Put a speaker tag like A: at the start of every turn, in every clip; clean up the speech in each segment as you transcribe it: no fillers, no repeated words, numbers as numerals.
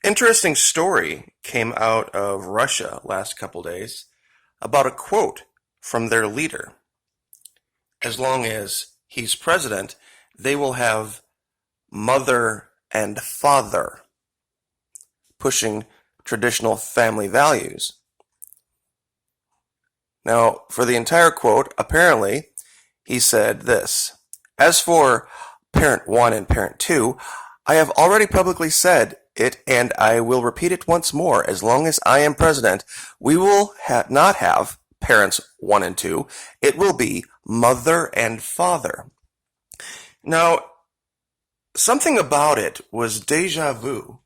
A: Interesting story came out of Russia last couple days about a quote from their leader. As long as he's president, they will have mother and father, pushing traditional family values. Now, for the entire quote, apparently, he said this: "As for parent 1 and parent 2, I have already publicly said it, and I will repeat it once more. As long as I am president, we will not have parents 1 and 2. It will be mother and father." Now, something about it was deja vu.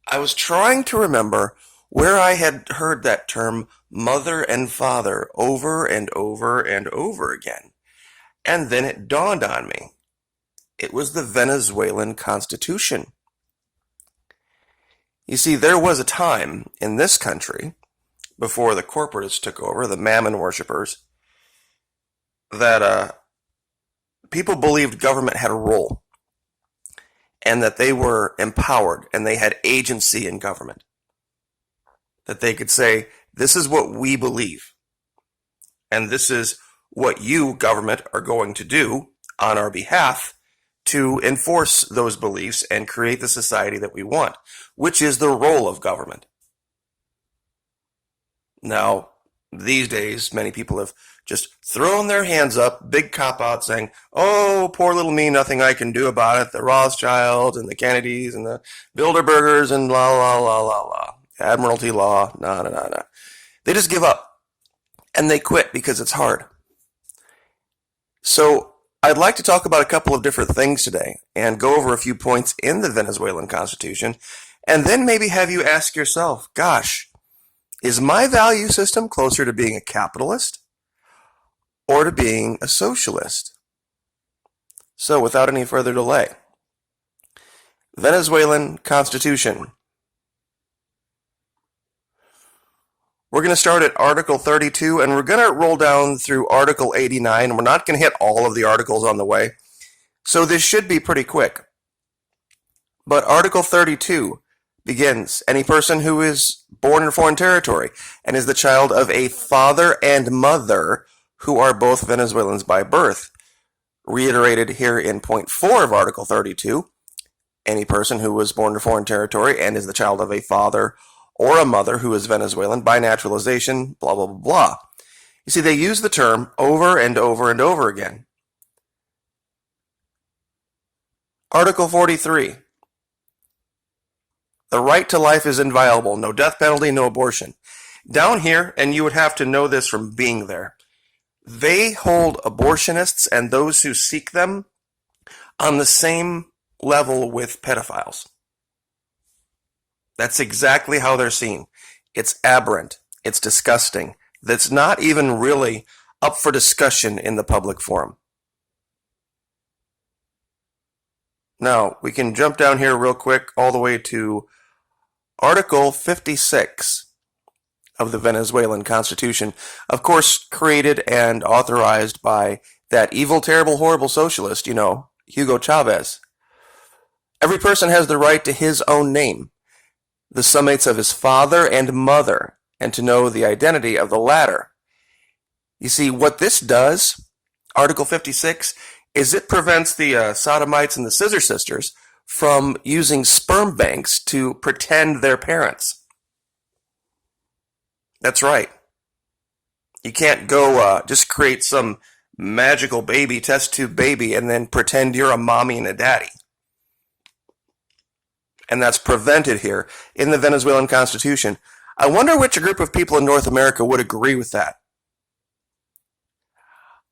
A: I was trying to remember where I had heard that term mother and father over and over and over again. And then it dawned on me. It was the Venezuelan Constitution. You see, there was a time in this country, before the corporatists took over, the mammon worshippers, that people believed government had a role and that they were empowered and they had agency in government. That they could say, this is what we believe, and this is what you, government, are going to do on our behalf to enforce those beliefs and create the society that we want, which is the role of government. Now, these days, many people have just thrown their hands up, big cop-out, saying, oh, poor little me, nothing I can do about it, the Rothschilds and the Kennedys and the Bilderbergers and la la la la la. Admiralty law, no. They just give up, and they quit because it's hard. So I'd like to talk about a couple of different things today and go over a few points in the Venezuelan Constitution, and then maybe have you ask yourself, gosh, is my value system closer to being a capitalist or to being a socialist? So without any further delay, Venezuelan Constitution. We're going to start at Article 32, and we're going to roll down through Article 89. We're not going to hit all of the articles on the way, so this should be pretty quick. But Article 32 begins, any person who is born in a foreign territory and is the child of a father and mother who are both Venezuelans by birth. Reiterated here in point 4 of Article 32, any person who was born in a foreign territory and is the child of a father or a mother who is Venezuelan by naturalization, blah, blah, blah, blah. You see, they use the term over and over and over again. Article 43. The right to life is inviolable. No death penalty, no abortion. Down here, and you would have to know this from being there, they hold abortionists and those who seek them on the same level with pedophiles. That's exactly how they're seen. It's aberrant. It's disgusting. That's not even really up for discussion in the public forum. Now, we can jump down here real quick all the way to Article 56 of the Venezuelan Constitution, of course, created and authorized by that evil, terrible, horrible socialist, Hugo Chavez. Every person has the right to his own name, the summates of his father and mother, and to know the identity of the latter. You see, what this does, Article 56, is it prevents the sodomites and the scissor sisters from using sperm banks to pretend they're parents. That's right. You can't go just create some magical baby, test tube baby, and then pretend you're a mommy and a daddy. And that's prevented here in the Venezuelan Constitution. I wonder which group of people in North America would agree with that.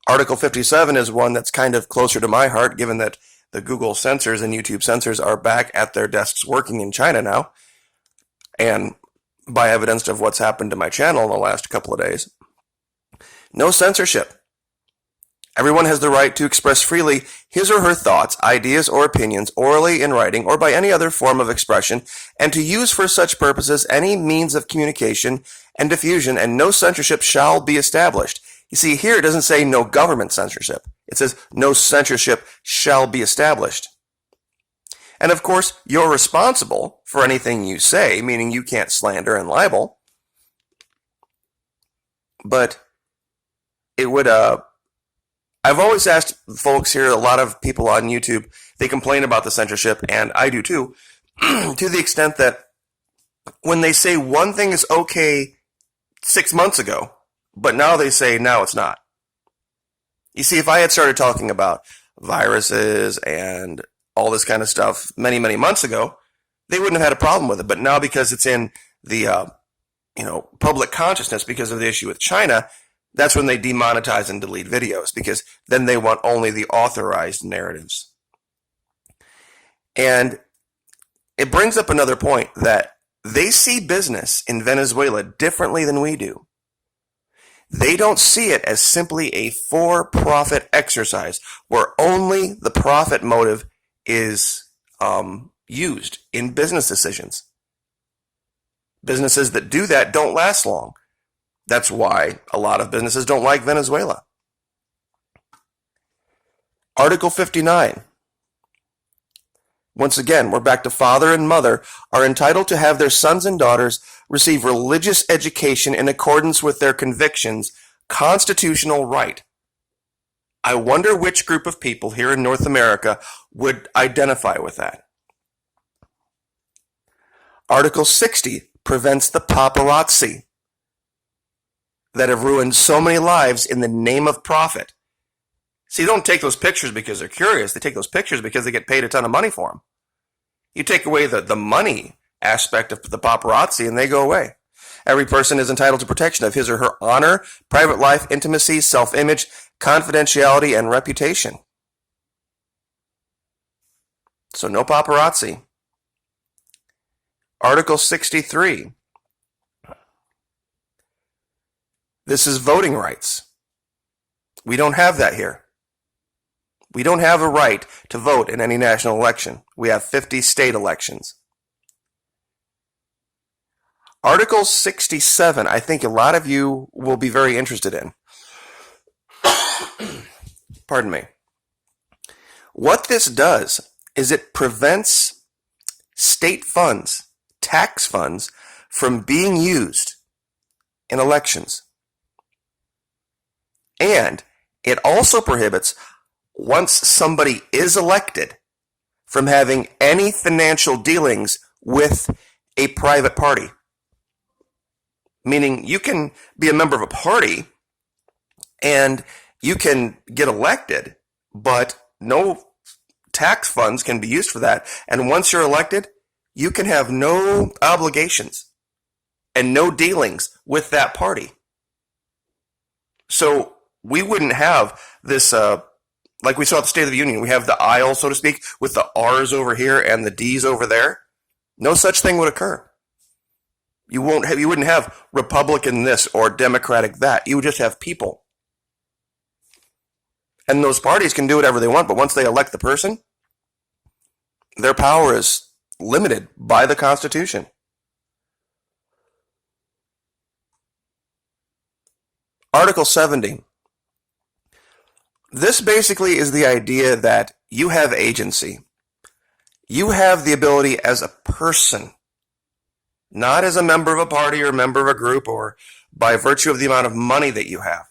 A: Article 57 is one that's kind of closer to my heart, given that the Google censors and YouTube censors are back at their desks working in China now, and by evidence of what's happened to my channel in the last couple of days. No censorship. Everyone has the right to express freely his or her thoughts, ideas, or opinions orally, in writing, or by any other form of expression, and to use for such purposes any means of communication and diffusion, and no censorship shall be established. You see, here it doesn't say no government censorship. It says no censorship shall be established. And of course, you're responsible for anything you say, meaning you can't slander and libel. But it would, I've always asked folks here, a lot of people on YouTube, they complain about the censorship, and I do too, to the extent that when they say one thing is okay 6 months ago, but now they say now it's not. You see, if I had started talking about viruses and all this kind of stuff many, many months ago, they wouldn't have had a problem with it. But now, because it's in the public consciousness because of the issue with China, that's when they demonetize and delete videos, because then they want only the authorized narratives. And it brings up another point, that they see business in Venezuela differently than we do. They don't see it as simply a for-profit exercise where only the profit motive is used in business decisions. Businesses that do that don't last long. That's why a lot of businesses don't like Venezuela. Article 59. Once again, we're back to father and mother are entitled to have their sons and daughters receive religious education in accordance with their convictions, constitutional right. I wonder which group of people here in North America would identify with that. Article 60 prevents the paparazzi that have ruined so many lives in the name of profit. See, you don't take those pictures because they're curious. They take those pictures because they get paid a ton of money for them. You take away the money aspect of the paparazzi and they go away. Every person is entitled to protection of his or her honor, private life, intimacy, self-image, confidentiality, and reputation. So no paparazzi. Article 63. This is voting rights. We don't have that here. We don't have a right to vote in any national election. We have 50 state elections. Article 67, I think a lot of you will be very interested in. Pardon me. What this does is it prevents state funds, tax funds, from being used in elections. And it also prohibits, once somebody is elected, from having any financial dealings with a private party. Meaning you can be a member of a party and you can get elected, but no tax funds can be used for that. And once you're elected, you can have no obligations and no dealings with that party. So we wouldn't have this, like we saw at the State of the Union, we have the aisle, so to speak, with the R's over here and the D's over there. No such thing would occur. You wouldn't have Republican this or Democratic that. You would just have people. And those parties can do whatever they want, but once they elect the person, their power is limited by the Constitution. Article 70. This basically is the idea that you have agency. You have the ability as a person, not as a member of a party or a member of a group or by virtue of the amount of money that you have,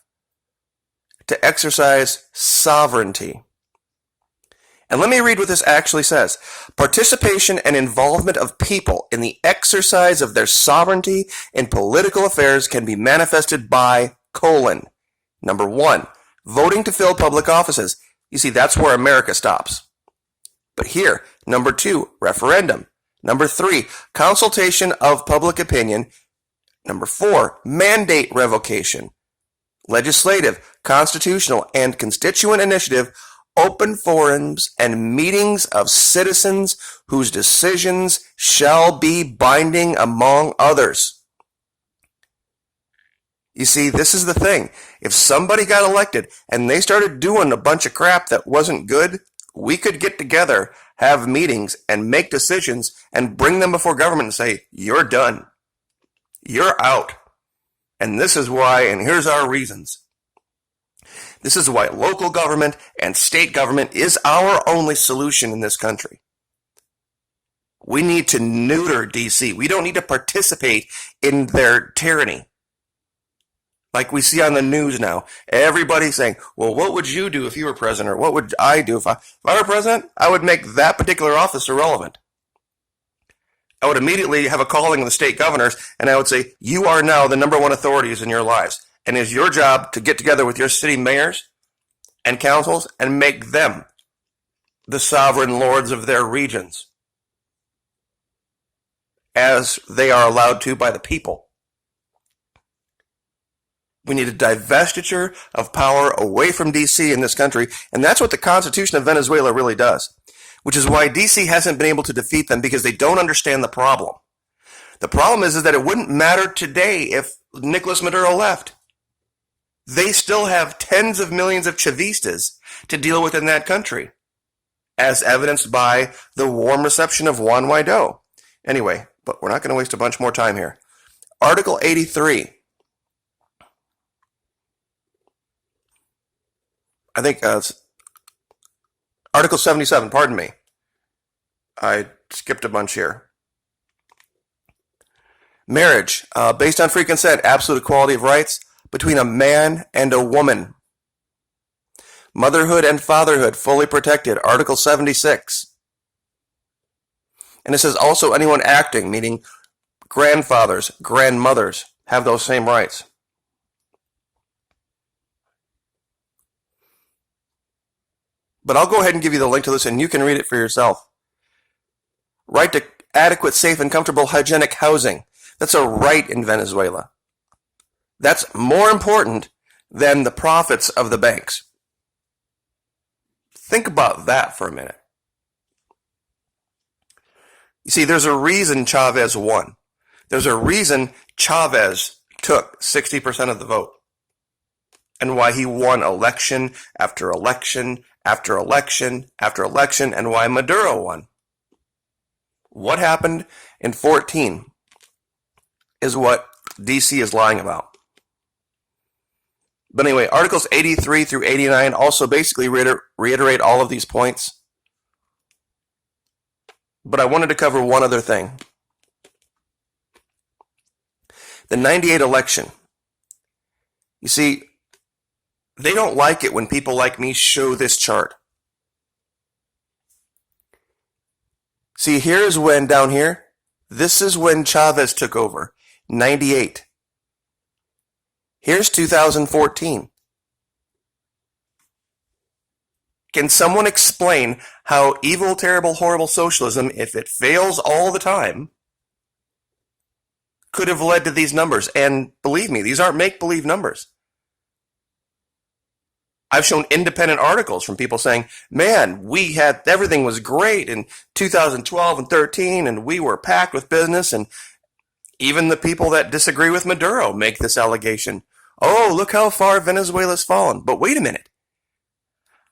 A: to exercise sovereignty. And let me read what this actually says. Participation and involvement of people in the exercise of their sovereignty in political affairs can be manifested by, number 1, voting to fill public offices. You see, that's where America stops. But here, number 2, referendum. Number 3, consultation of public opinion. Number 4, mandate revocation. Legislative, constitutional, and constituent initiative, open forums and meetings of citizens whose decisions shall be binding among others. You see, this is the thing. If somebody got elected and they started doing a bunch of crap that wasn't good, we could get together, have meetings, and make decisions and bring them before government and say, you're done. You're out. And this is why, and here's our reasons. This is why local government and state government is our only solution in this country. We need to neuter DC. We don't need to participate in their tyranny. Like we see on the news now, everybody's saying, well, what would you do if you were president? Or what would I do if I were president? I would make that particular office irrelevant. I would immediately have a calling of the state governors, and I would say, you are now the number one authorities in your lives. And it's your job to get together with your city mayors and councils and make them the sovereign lords of their regions, as they are allowed to by the people. We need a divestiture of power away from DC in this country, and that's what the Constitution of Venezuela really does, which is why DC hasn't been able to defeat them, because they don't understand the problem. The problem is that it wouldn't matter today if Nicolas Maduro left. They still have tens of millions of Chavistas to deal with in that country, as evidenced by the warm reception of Juan Guaido. Anyway, but we're not going to waste a bunch more time here. Article 83. I think it's Article 77, pardon me. I skipped a bunch here. Marriage, based on free consent, absolute equality of rights between a man and a woman. Motherhood and fatherhood, fully protected, Article 76. And it says also anyone acting, meaning grandfathers, grandmothers, have those same rights. But I'll go ahead and give you the link to this, and you can read it for yourself. Right to adequate, safe, and comfortable hygienic housing. That's a right in Venezuela. That's more important than the profits of the banks. Think about that for a minute. You see, there's a reason Chavez won. There's a reason Chavez took 60% of the vote, and why he won election after election after election after election, and why Maduro won. What happened in 14 is what DC is lying about. But anyway, Articles 83 through 89 also basically reiterate all of these points. But I wanted to cover one other thing. The 98 election. You see, they don't like it when people like me show this chart. See, here's when, down here, this is when Chavez took over, 98. Here's 2014. Can someone explain how evil, terrible, horrible socialism, if it fails all the time, could have led to these numbers? And believe me, these aren't make-believe numbers. I've shown independent articles from people saying, man, everything was great in 2012 and 13, and we were packed with business, and even the people that disagree with Maduro make this allegation. Oh, look how far Venezuela's fallen. But wait a minute.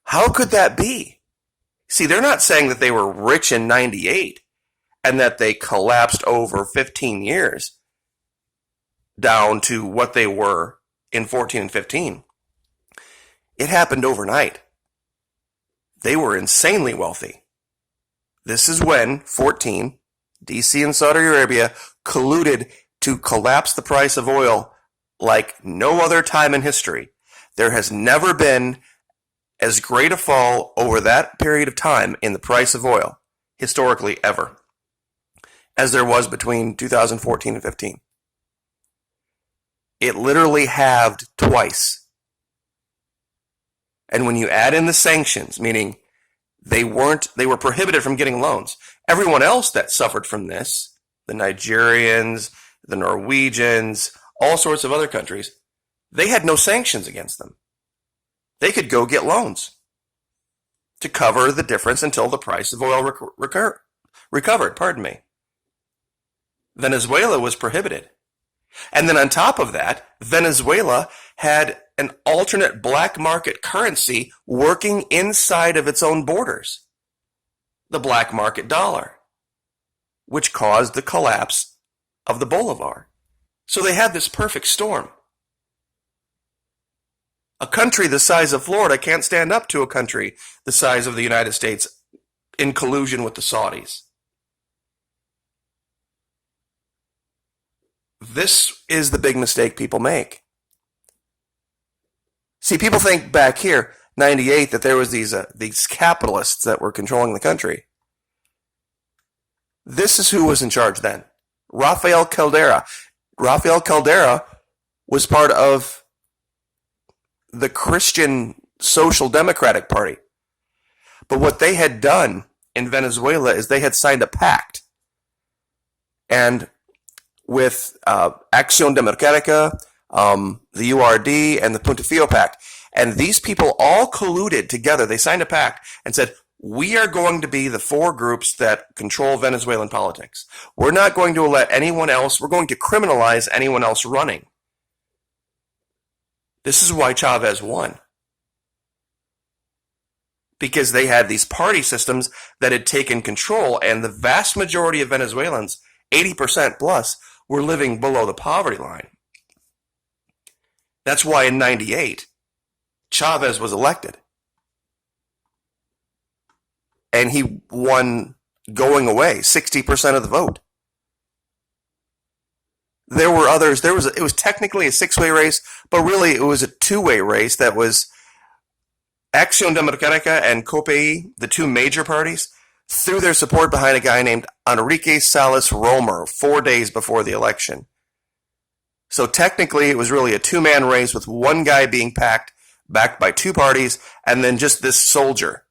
A: How could that be? See, they're not saying that they were rich in 98 and that they collapsed over 15 years down to what they were in 14 and 15. It happened overnight. They were insanely wealthy. This is when 14, DC and Saudi Arabia colluded to collapse the price of oil like no other time in history. There has never been as great a fall over that period of time in the price of oil, historically ever, as there was between 2014 and 15. It literally halved twice. And when you add in the sanctions, meaning they were prohibited from getting loans. Everyone else that suffered from this, the Nigerians, the Norwegians, all sorts of other countries, they had no sanctions against them. They could go get loans to cover the difference until the price of oil recovered. Venezuela was prohibited. And then on top of that, Venezuela had an alternate black market currency working inside of its own borders, the black market dollar, which caused the collapse of the bolivar. So they had this perfect storm. A country the size of Florida can't stand up to a country the size of the United States in collusion with the Saudis. This is the big mistake people make. See, people think back here, 98, that there was these capitalists that were controlling the country. This is who was in charge then. Rafael Caldera. Rafael Caldera was part of the Christian Social Democratic Party. But what they had done in Venezuela is they had signed a pact. And with Acción Democrática, the URD, and the Punto Fijo Pact. And these people all colluded together. They signed a pact and said, we are going to be the four groups that control Venezuelan politics. We're not going to let anyone else, we're going to criminalize anyone else running. This is why Chavez won. Because they had these party systems that had taken control, and the vast majority of Venezuelans, 80% plus, were living below the poverty line. That's why in 98, Chavez was elected. And he won going away, 60% of the vote. There were others. It was technically a six-way race, but really it was a two-way race that was Acción Democrática and COPEI, the two major parties, threw their support behind a guy named Enrique Salas Romer 4 days before the election. So technically it was really a two-man race with one guy being backed by two parties, and then just this soldier,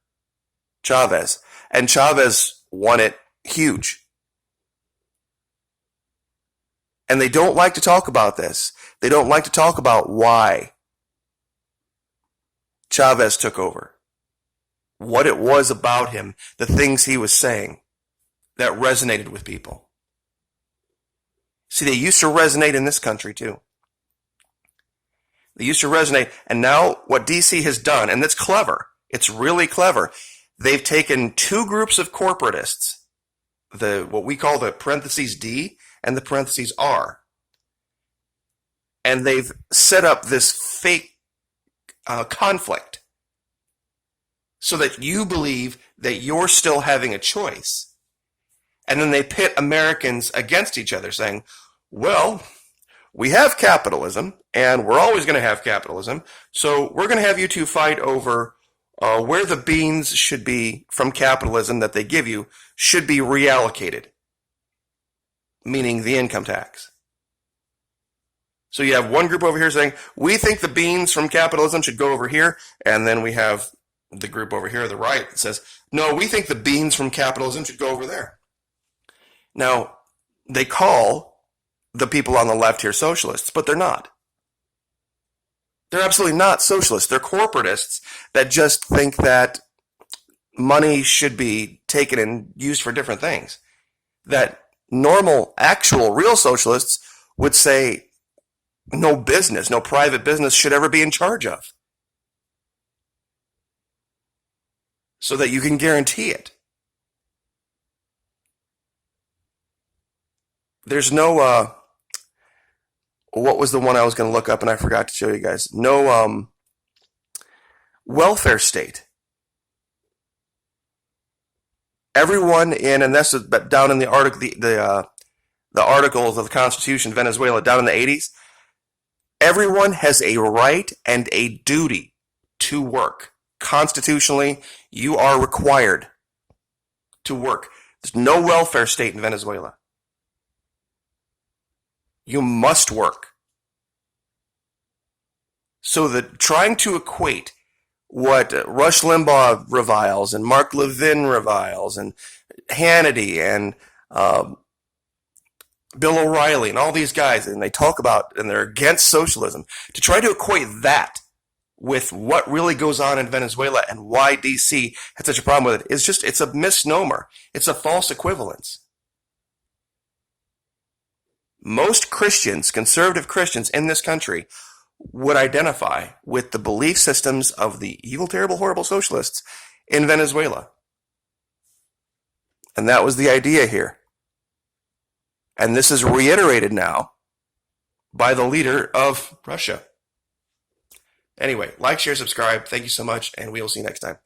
A: Chavez. And Chavez won it huge. And they don't like to talk about this. They don't like to talk about why Chavez took over. What it was about him, the things he was saying that resonated with people. See, they used to resonate in this country too. They used to resonate, and now what DC has done, and that's clever, it's really clever, they've taken two groups of corporatists, what we call the parentheses D and the parentheses R, and they've set up this fake conflict so that you believe that you're still having a choice. And then they pit Americans against each other, saying, well, we have capitalism, and we're always going to have capitalism, so we're going to have you two fight over where the beans should be from capitalism that they give you should be reallocated, meaning the income tax. So you have one group over here saying, we think the beans from capitalism should go over here, and then we have the group over here, the right, that says, no, we think the beans from capitalism should go over there. Now, they call the people on the left here socialists, but they're not. They're absolutely not socialists. They're corporatists that just think that money should be taken and used for different things. That normal, actual, real socialists would say no business, no private business should ever be in charge of. So that you can guarantee it. There's no, what was the one I was going to look up and I forgot to show you guys? No welfare state. Everyone and that's down in the article, the articles of the Constitution of Venezuela down in the 80s, everyone has a right and a duty to work. Constitutionally, you are required to work. There's no welfare state in Venezuela. You must work. So trying to equate what Rush Limbaugh reviles and Mark Levin reviles and Hannity and Bill O'Reilly and all these guys, and they talk about, and they're against socialism, to try to equate that with what really goes on in Venezuela and why DC had such a problem with it, it's a misnomer. It's a false equivalence. Most Christians, conservative Christians in this country, would identify with the belief systems of the evil, terrible, horrible socialists in Venezuela. And that was the idea here. And this is reiterated now by the leader of Russia. Anyway, like, share, subscribe. Thank you so much, and we will see you next time.